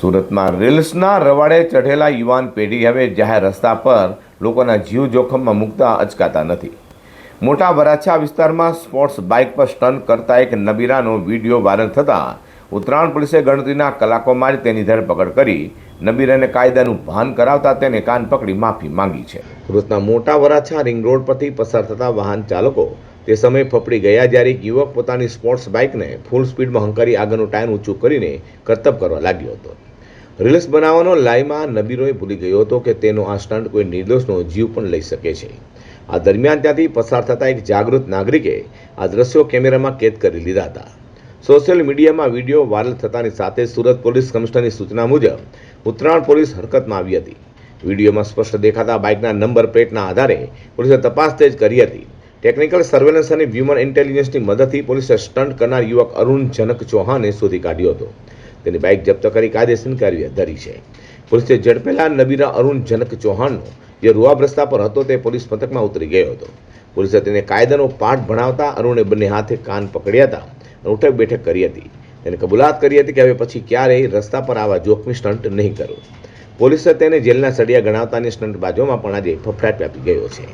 સુરતમાં રીલ્સના રવાડે ચઢેલા યુવાન પેઢી હવે જાહેર રસ્તા પર લોકોના જીવ જોખમમાં મૂકતા અચકાતા નથી. મોટા વરાછા વિસ્તારમાં સ્પોર્ટ્સ બાઇક પર સ્ટન્ટ કરતા એક નબીરાનો વિડીયો વાયરલ થતાં ઉત્તરાયણ પોલીસે ગણતરીના કલાકોમાં જ તેની ધરપકડ કરી નબીરાને કાયદાનું ભાન કરાવતા તેને કાન પકડી માફી માંગી છે. સુરતના મોટા વરાછા રિંગ રોડ પરથી પસાર થતા વાહન ચાલકો તે સમયે ફફડી ગયા જ્યારે એક યુવક પોતાની સ્પોર્ટ્સ બાઇકને ફૂલ સ્પીડમાં હંકારી આગળનું ટાયર ઊંચું કરીને કરતબ કરવા લાગ્યો હતો. રીલ્સ બનાવવાનો લાઈમાં નબીરોએ ભૂલી ગયો હતો કે તેનો આ સ્ટન્ટ કોઈ નિર્દોષનો જીવ પણ લઈ શકે છે. આ દરમિયાન ત્યાંથી પસાર થતા એક જાગૃત નાગરિકે આ દ્રશ્યો કેમેરામાં કેદ કરી લીધા હતા. સોશિયલ મીડિયામાં વિડીયો વાયરલ થતાની સાથે સુરત પોલીસ કમિશનરની સૂચના મુજબ ઉત્તરાયણ પોલીસ હરકતમાં આવી હતી. વિડીયોમાં સ્પષ્ટ દેખાતા બાઇકના નંબર પ્લેટના આધારે પોલીસે તપાસ તેજ કરી હતી. ટેકનિકલ સર્વેલન્સ અને હ્યુમન ઇન્ટેલિજન્સની મદદથી પોલીસે સ્ટન્ટ કરનાર યુવક અરુણ જનક ચૌહાણને શોધી કાઢ્યો હતો. તેની બાઇક જપ્ત કરી કાયદેસરની કાર્યવાહી ધરી છે. પોલીસે ઝડપેલા નબીરા અરુણ જનક ચૌહાણનો જે રૂઆબ રસ્તા પર હતો તે પોલીસ મથકમાં ઉતરી ગયો હતો. પોલીસે તેને કાયદાનો પાઠ ભણાવતા અરુણે બંને હાથે કાન પકડ્યા હતા અને ઉઠક બેઠક કરી હતી. તેને કબૂલાત કરી હતી કે હવે પછી ક્યારેય રસ્તા પર આવા જોખમી સ્ટન્ટ નહીં કરું. પોલીસે તેને જેલના સળિયા ગણાવતાની સ્ટન્ટ બાજોમાં પણ આજે ફફડાટ વ્યાપી ગયો છે.